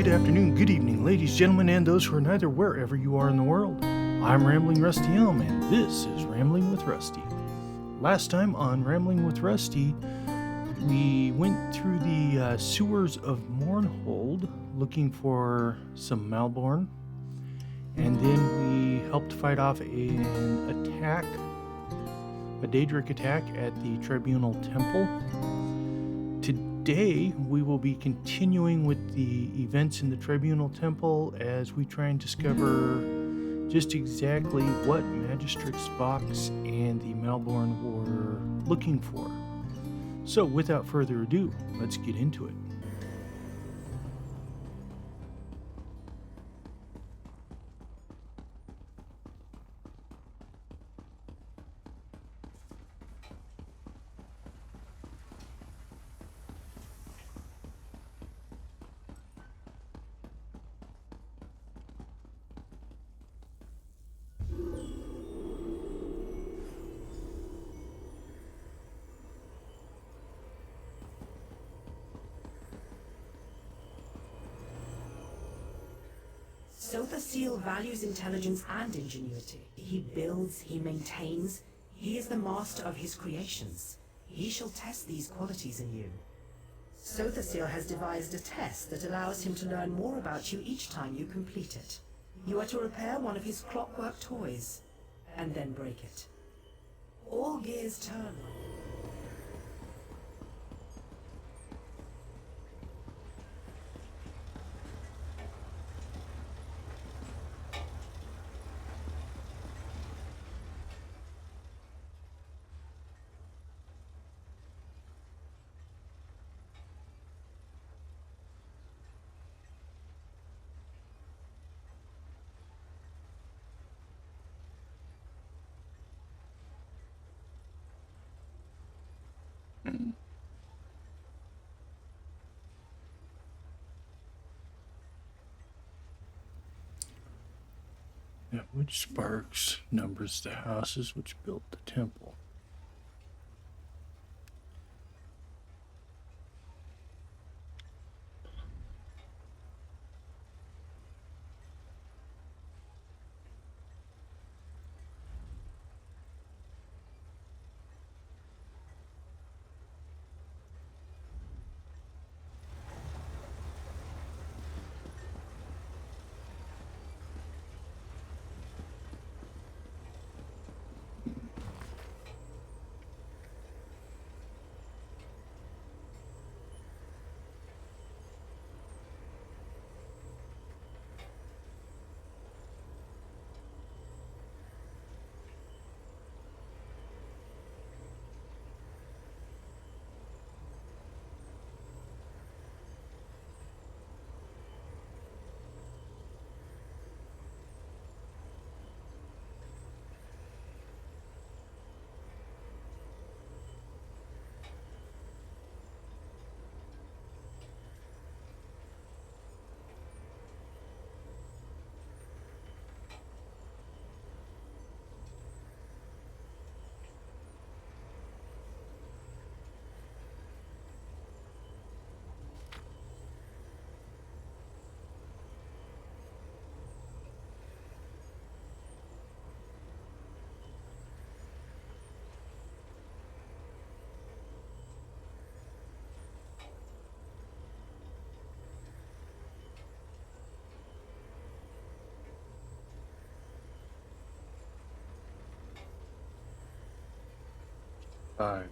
good afternoon, good evening, ladies, gentlemen, and those who are neither, wherever you are in the world. I'm Rambling Rusty Elm, and this is Rambling with Rusty. Last time on Rambling with Rusty, we went through the sewers of Mournhold looking for some Malborn, and then we helped fight off an attack, a Daedric attack at the Tribunal Temple. Today, we will be continuing with the events in the Tribunal Temple as we try and discover just exactly what Magistrix Vox and the Malborn were looking for. So, without further ado, let's get into it. So the seal values intelligence and ingenuity. He builds, he maintains, he is the master of his creations. He shall test these qualities in you. So the seal has devised a test that allows him to learn more about you each time you complete it. You are to repair one of his clockwork toys, and then break it. All gears turn. That which sparks numbers the houses which built the temple. Five.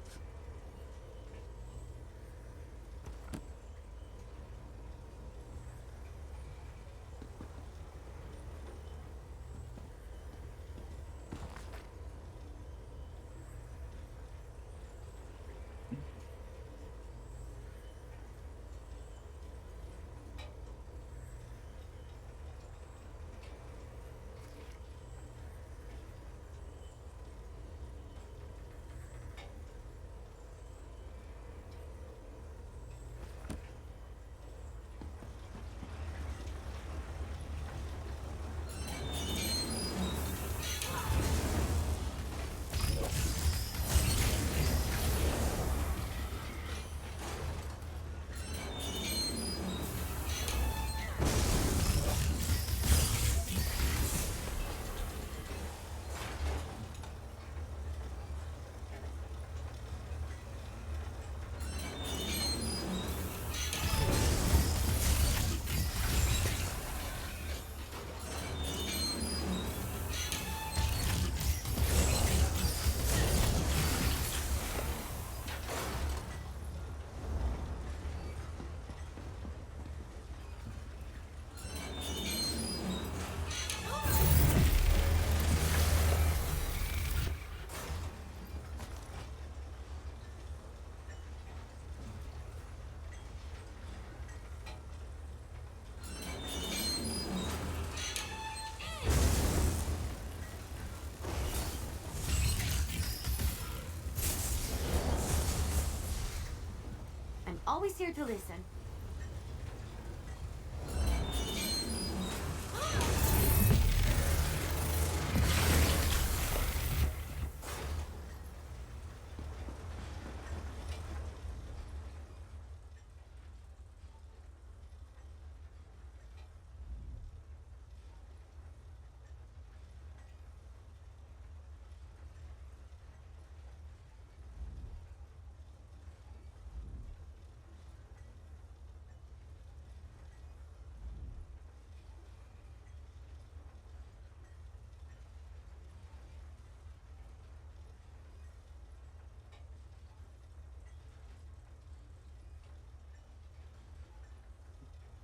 always here to listen.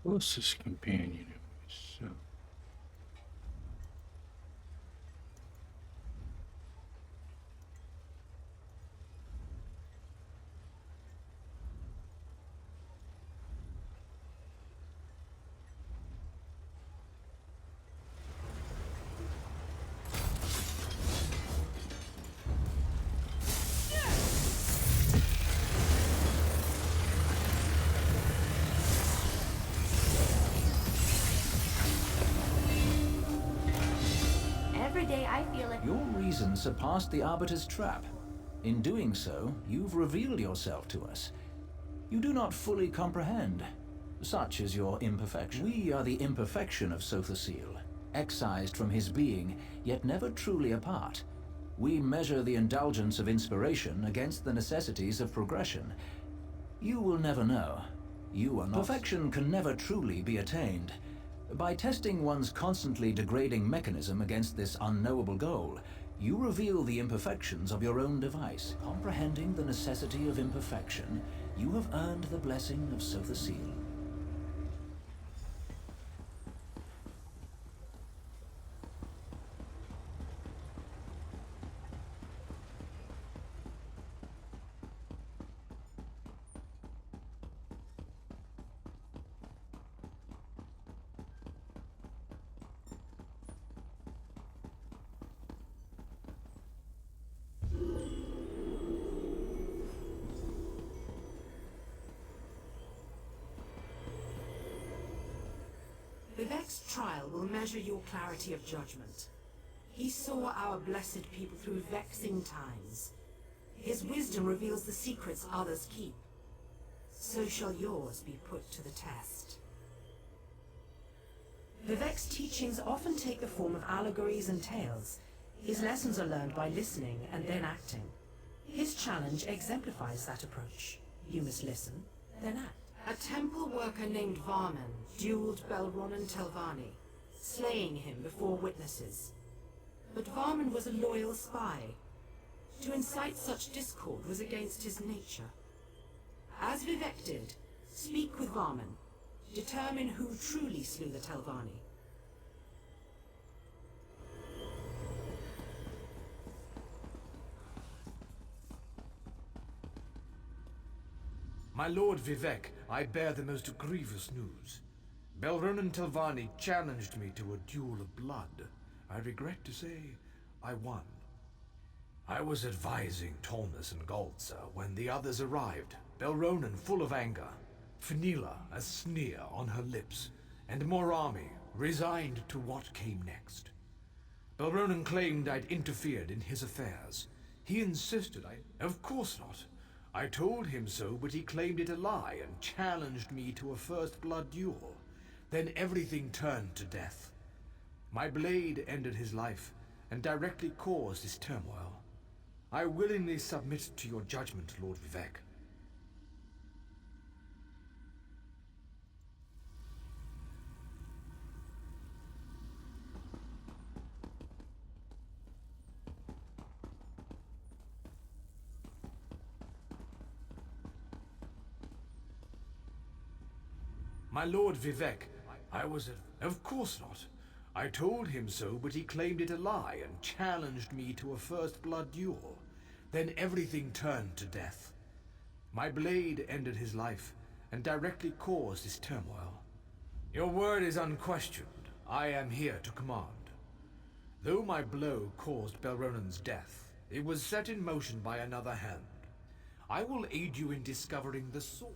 Closest companion of myself. Every day I feel it. Your reason surpassed the Arbiter's trap. In doing so, you've revealed yourself to us. You do not fully comprehend. Such is your imperfection. We are the imperfection of Sothasil, excised from his being, yet never truly apart. We measure the indulgence of inspiration against the necessities of progression. You will never know. You are not. Perfection can never truly be attained. By testing one's constantly degrading mechanism against this unknowable goal, you reveal the imperfections of your own device. Comprehending the necessity of imperfection, you have earned the blessing of Sothasil. Vivek's trial will measure your clarity of judgment. He saw our blessed people through vexing times. His wisdom reveals the secrets others keep. So shall yours be put to the test. Vivek's teachings often take the form of allegories and tales. His lessons are learned by listening and then acting. His challenge exemplifies that approach. You must listen, then act. A temple worker named Varman dueled Belronan Telvanni, slaying him before witnesses. But Varman was a loyal spy. To incite such discord was against his nature. As Vivek did, speak with Varman. Determine who truly slew the Telvanni. My lord Vivek, I bear the most grievous news. Belronan Telvanni challenged me to a duel of blood. I regret to say, I won. I was advising Tolnas and Galtza when the others arrived, Belronan full of anger, Fenila a sneer on her lips, and Morami resigned to what came next. Belronan claimed I'd interfered in his affairs. He insisted Of course not. I told him so, but he claimed it a lie and challenged me to a first blood duel. Then everything turned to death. My blade ended his life and directly caused his turmoil. I willingly submit to your judgment, Lord Vivek. My lord Vivek, Of course not. I told him so, but he claimed it a lie and challenged me to a first blood duel. Then everything turned to death. My blade ended his life and directly caused his turmoil. Your word is unquestioned. I am here to command. Though my blow caused Belronan's death, it was set in motion by another hand. I will aid you in discovering the source.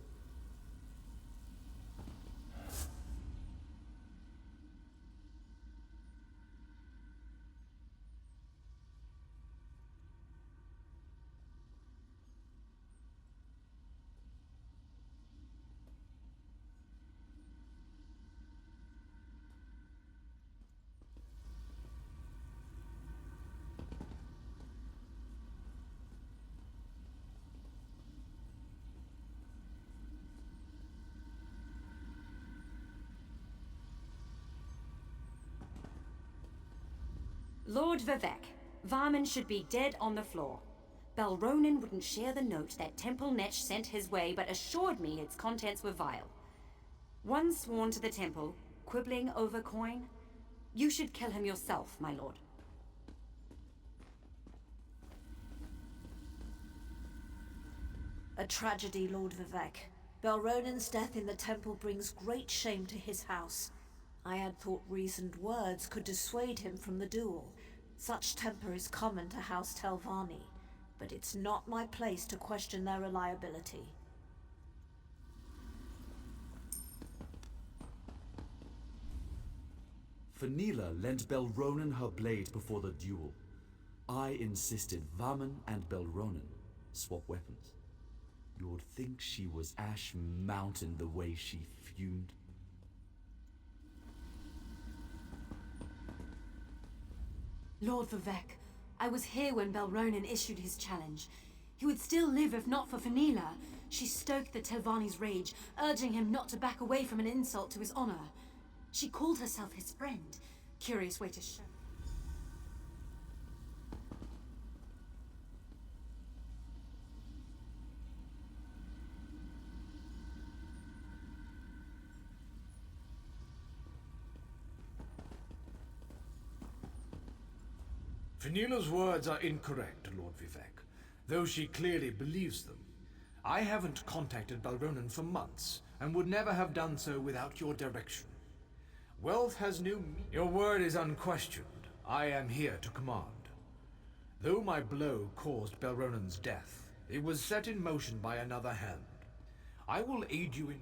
Lord Vivek, Varman should be dead on the floor. Balronin wouldn't share the note that Temple Netch sent his way, but assured me its contents were vile. One sworn to the temple, quibbling over coin. You should kill him yourself, my lord. A tragedy, Lord Vivek. Balronin's death in the temple brings great shame to his house. I had thought reasoned words could dissuade him from the duel. Such temper is common to House Telvanni, but it's not my place to question their reliability. Fenila lent Balronin her blade before the duel. I insisted Varman and Balronin swap weapons. You'd think she was Ash Mountain the way she fumed. Lord Vivek, I was here when Balronin issued his challenge. He would still live if not for Fenila. She stoked the Telvanni's rage, urging him not to back away from an insult to his honor. She called herself his friend. Curious way to show. Fenila's words are incorrect, Lord Vivek, though she clearly believes them. I haven't contacted Balronin for months, and would never have done so without your direction. Wealth has new Your word is unquestioned. I am here to command. Though my blow caused Balronin's death, it was set in motion by another hand. I will aid you in...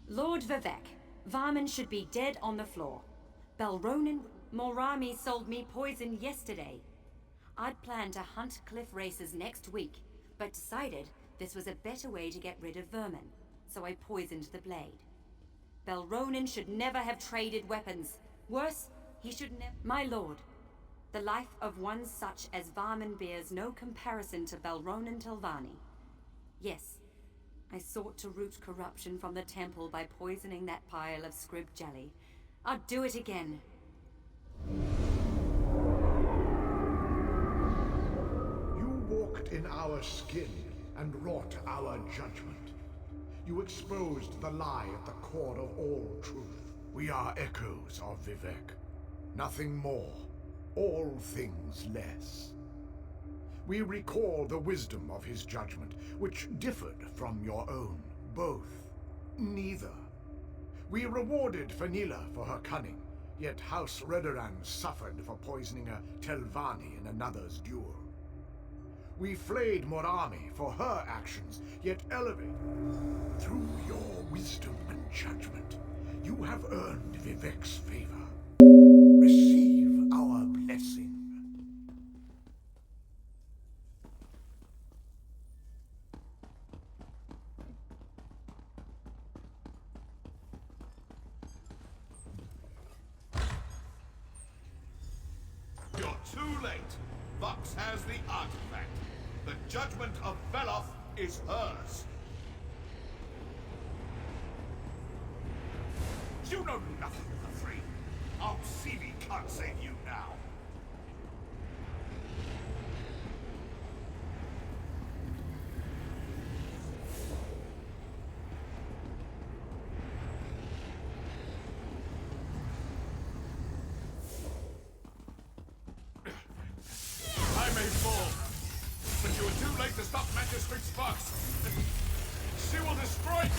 Lord Vivek, Varman should be dead on the floor. Balronin... Morami sold me poison yesterday. I'd planned to hunt cliff racers next week, but decided this was a better way to get rid of vermin, so I poisoned the blade. Balronin should never have traded weapons. Worse, he should never... My lord, the life of one such as Varman bears no comparison to Balronin Telvanni. Yes, I sought to root corruption from the temple by poisoning that pile of scrib jelly. I'll do it again. You walked in our skin and wrought our judgment. You exposed the lie at the core of all truth. We are echoes of Vivek. Nothing more. All things less. We recall the wisdom of his judgment, which differed from your own. Both. Neither. We rewarded Fenila for her cunning, yet House Redoran suffered for poisoning a Telvanni in another's duel. We flayed Morami for her actions, yet elevated. Through your wisdom and judgment, you have earned Vivek's favor. Receive our blessing. You're too late. Vox has the artifact. The judgment of Veloth is hers. You know nothing of the three. ALMSIVI can't save you now. I may fall, but you are too late to stop Magistrate's Vox. She will destroy...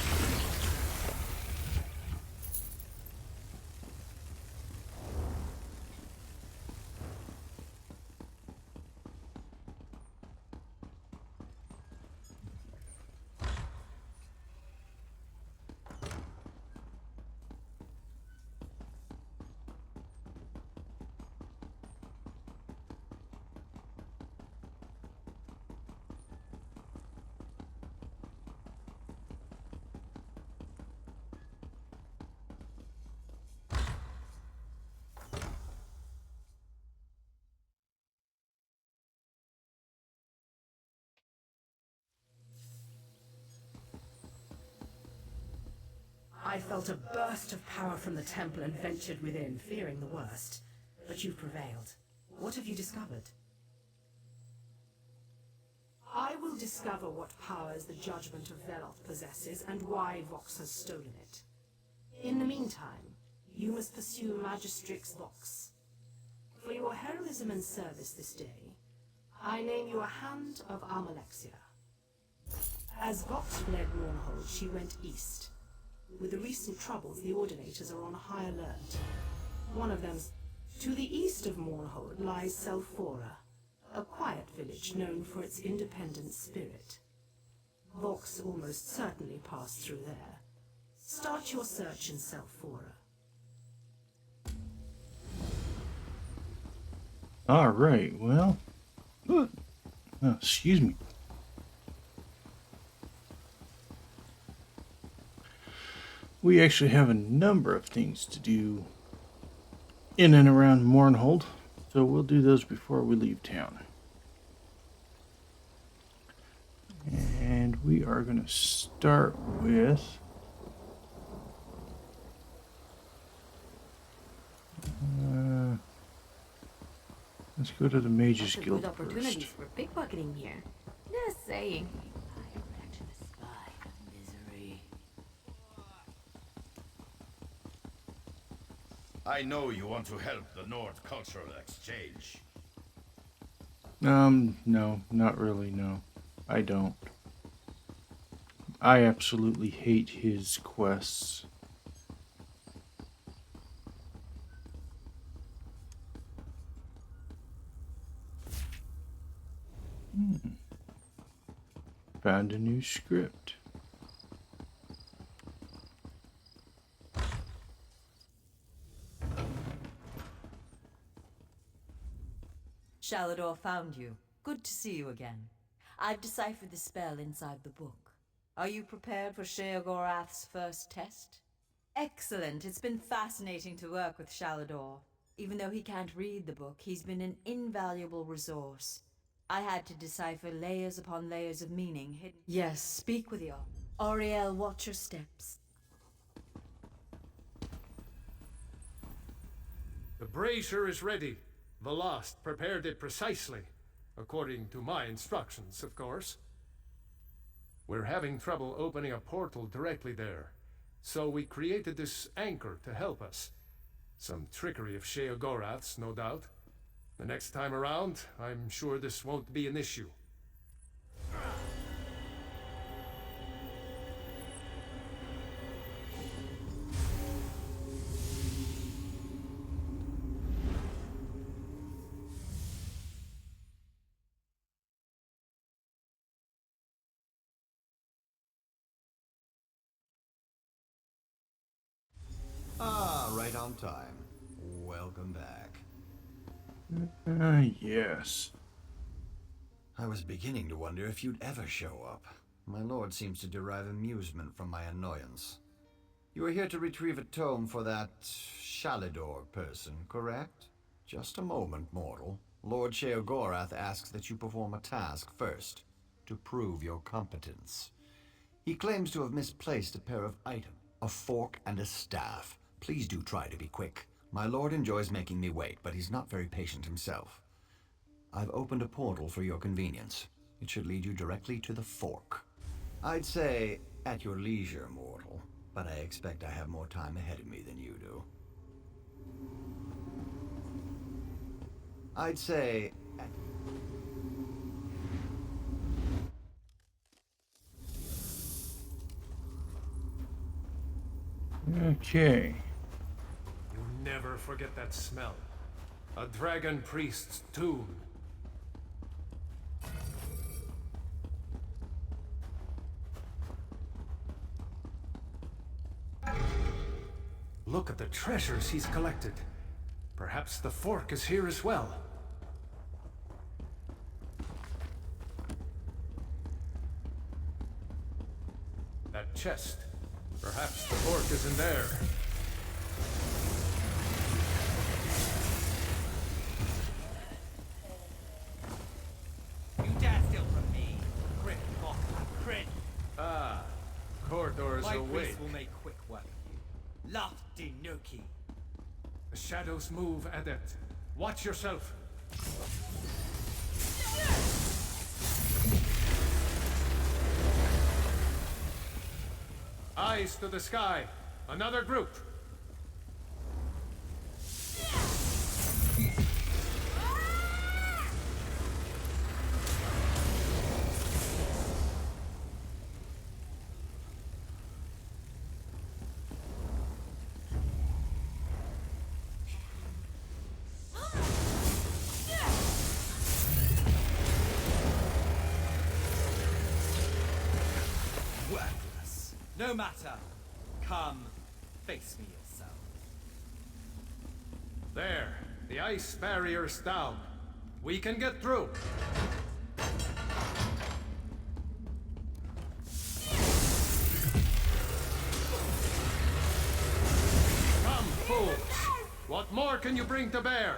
I felt a burst of power from the temple and ventured within, fearing the worst. But you've prevailed. What have you discovered? I will discover what powers the judgment of Veloth possesses and why Vox has stolen it. In the meantime, you must pursue Magistrix Vox. For your heroism and service this day, I name you a Hand of Almalexia. As Vox fled Mournhold, she went east. With the recent troubles, the Ordinators are on high alert. One of them's to the east of Mournhold lies Selphora, a quiet village known for its independent spirit. Vox almost certainly passed through there. Start your search in Selphora. All right, well, excuse me. We actually have a number of things to do in and around Mournhold, so we'll do those before we leave town. And we are going to start with let's go to the Mages Guild Good opportunities first. for pickpocketing here. Just saying. I wrecked the sky of misery. I know you want to help the Nord Cultural Exchange. No, not really, no. I don't. I absolutely hate his quests. Found a new script. Shalador found you. Good to see you again. I've deciphered the spell inside the book. Are you prepared for Sheogorath's first test? Excellent. It's been fascinating to work with Shalador. Even though he can't read the book, he's been an invaluable resource. I had to decipher layers upon layers of meaning hidden. Yes, speak with your Auriel, watch your steps. The brazier is ready. Velost prepared it precisely, according to my instructions, of course. We're having trouble opening a portal directly there, so we created this anchor to help us. Some trickery of Sheogorath's, no doubt. The next time around, I'm sure this won't be an issue. Right on time. Welcome back. Yes. I was beginning to wonder if you'd ever show up. My lord seems to derive amusement from my annoyance. You are here to retrieve a tome for that Shalador person, correct? Just a moment, mortal. Lord Sheogorath asks that you perform a task first, to prove your competence. He claims to have misplaced a pair of items, a fork and a staff. Please do try to be quick. My lord enjoys making me wait, but he's not very patient himself. I've opened a portal for your convenience. It should lead you directly to the fork. I'd say at your leisure, mortal, but I expect I have more time ahead of me than you do. I'd say Okay. You'll never forget that smell. A dragon priest's tomb. Look at the treasures he's collected. Perhaps the fork is here as well. That chest. Perhaps the fork is in there. You dare steal from me. Crit, mock, crit. Ah, corridors My awake. priest will make quick work of you. Nuki Nuki. The shadows move, Adept. Watch yourself. Eyes to the sky. Another group. Worthless. No matter. Come, face me yourself. There. The ice barrier's down. We can get through. Come, fools. What more can you bring to bear?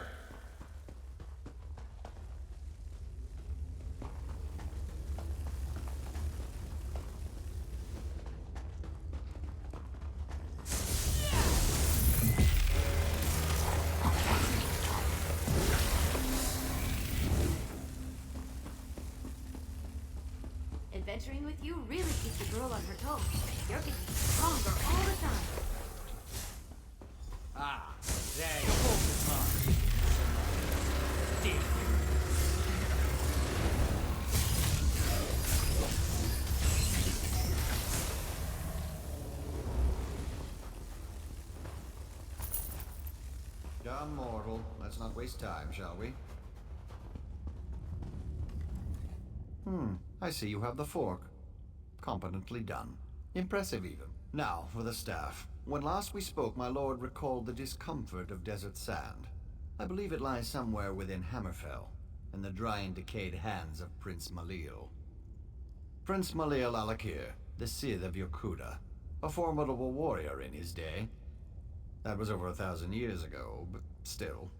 Adventuring with you really keeps the girl on her toes. You're getting stronger all the time. Ah, there your fault is mine. Dear. Dumb mortal. Let's not waste time, shall we? I see you have the fork. Competently done. Impressive, even. Now, for the staff. When last we spoke, my lord recalled the discomfort of desert sand. I believe it lies somewhere within Hammerfell, in the dry and decayed hands of Prince Malil. Prince Malil Alakir, the Sith of Yokuda, a formidable warrior in his day. That was over 1,000 years ago, but still.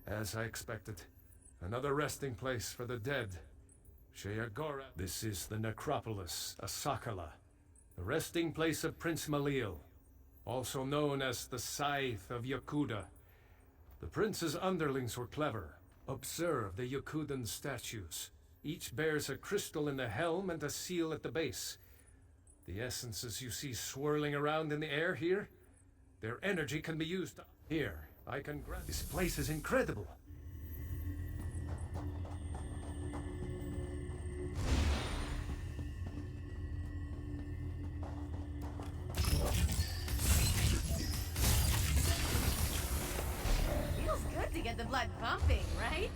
As I expected. Another resting place for the dead. Sheagora. This is the necropolis, Asakala. The resting place of Prince Malil, also known as the Scythe of Yokuda. The prince's underlings were clever. Observe the Yokudan statues. Each bears a crystal in the helm and a seal at the base. The essences you see swirling around in the air here, their energy can be used. Here, I can grab. This place is incredible. Feels good to get the blood pumping, right?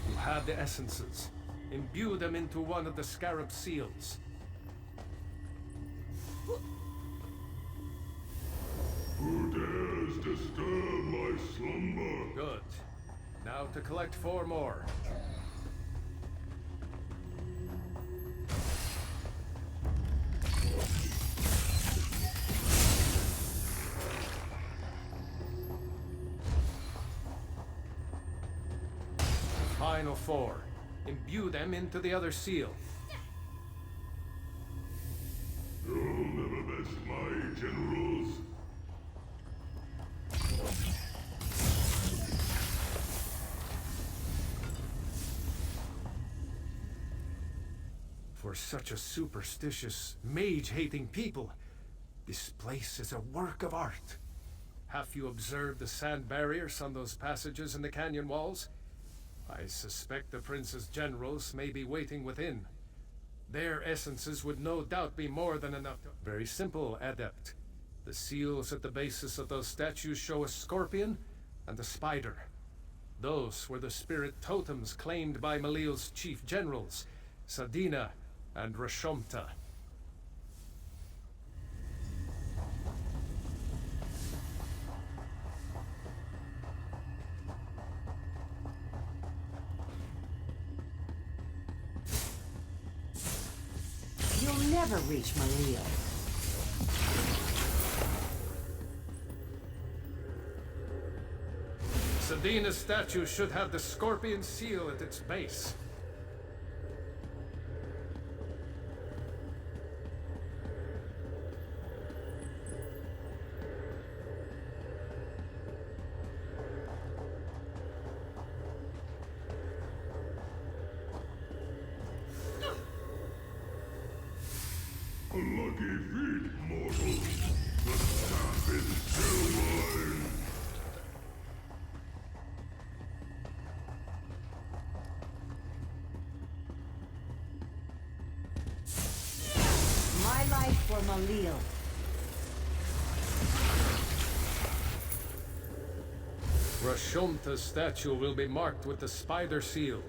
You have the essences. Imbue them into one of the scarab seals. Who dares disturb my slumber? Good. Now to collect 4 more. Final 4. Imbue them into the other seal. You'll never best my generals. For such a superstitious, mage-hating people, this place is a work of art. Have you observed the sand barriers on those passages in the canyon walls? I suspect the prince's generals may be waiting within. Their essences would no doubt be more than enough to... Very simple, Adept. The seals at the bases of those statues show a scorpion and a spider. Those were the spirit totems claimed by Malil's chief generals, Sadina and Rashomta. You'll never reach Malil. Sedina's statue should have the scorpion seal at its base. A lucky feat, mortal. The staff is still mine. My life for Malil. Rashomta's statue will be marked with the spider seal.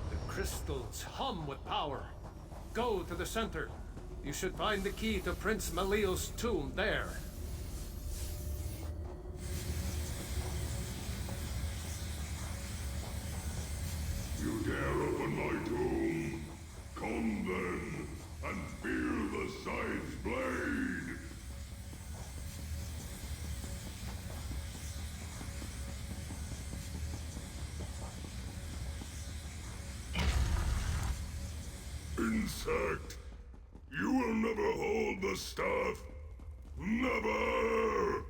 The crystals hum with power. Go to the center. You should find the key to Prince Malil's tomb there. You dare open my tomb? Come then, and feel the scythe's blade! Insect! You will never hold the staff! Never!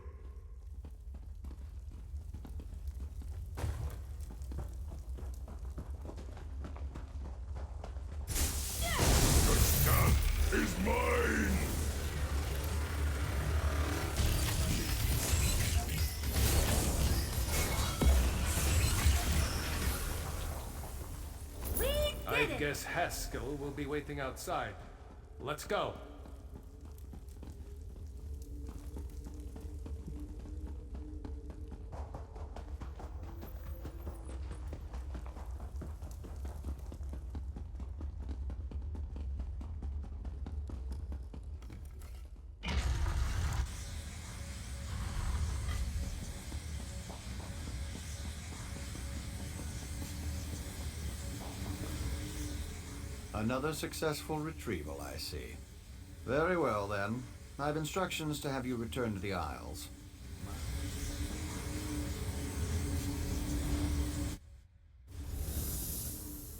The staff is mine! I guess Haskell will be waiting outside. Let's go. Another successful retrieval, I see. Very well, then. I have instructions to have you return to the Isles.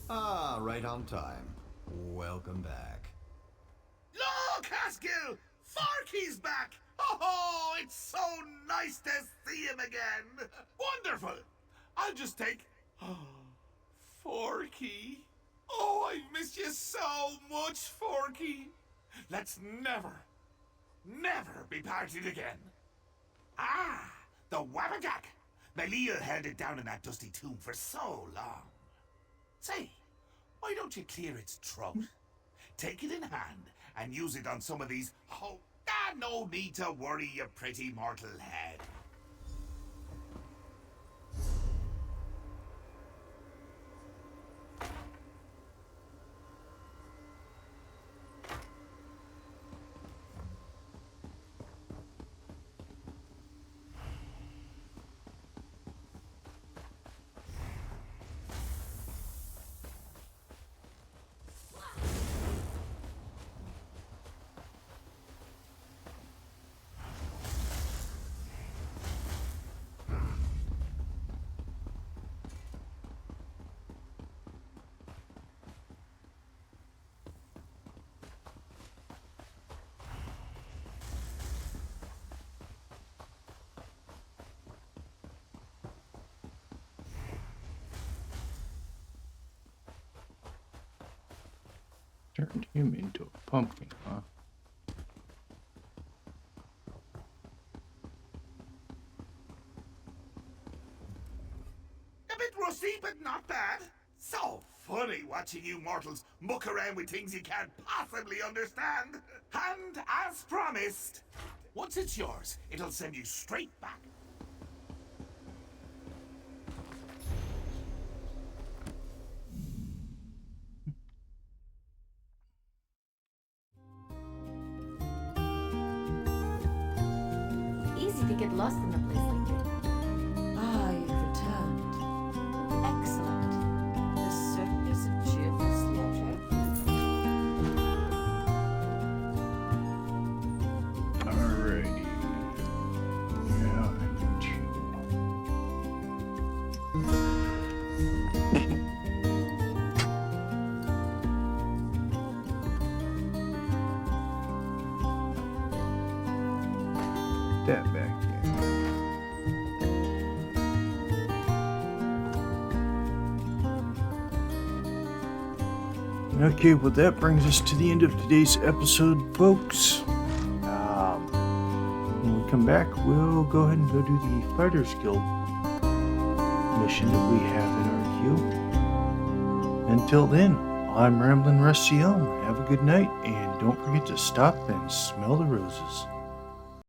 Ah, right on time. Welcome back. Look, Haskell! Farkey's back! Oh, it's so nice to see him again! Wonderful! I'll just take... Forky. Oh, I've missed you so much, Forky. Let's never be parted again. Ah, the Wabbajack. Malil held it down in that dusty tomb for so long. Say, why don't you clear its throat? Take it in hand and use it on some of these... Oh, no need to worry, you pretty mortal head. Turned him into a pumpkin, huh? A bit rusty, but not bad. So funny watching you mortals muck around with things you can't possibly understand. And as promised, once it's yours, it'll send you straight back. Easy to get lost in a place like this. Ah, you've returned. Excellent. that back in. Okay, well that brings us to the end of today's episode, folks. When we come back, we'll go ahead and go do the Fighters Guild mission that we have in our queue. Until then, I'm Ramblin' Rusty Elm. Have a good night, and don't forget to stop and smell the roses.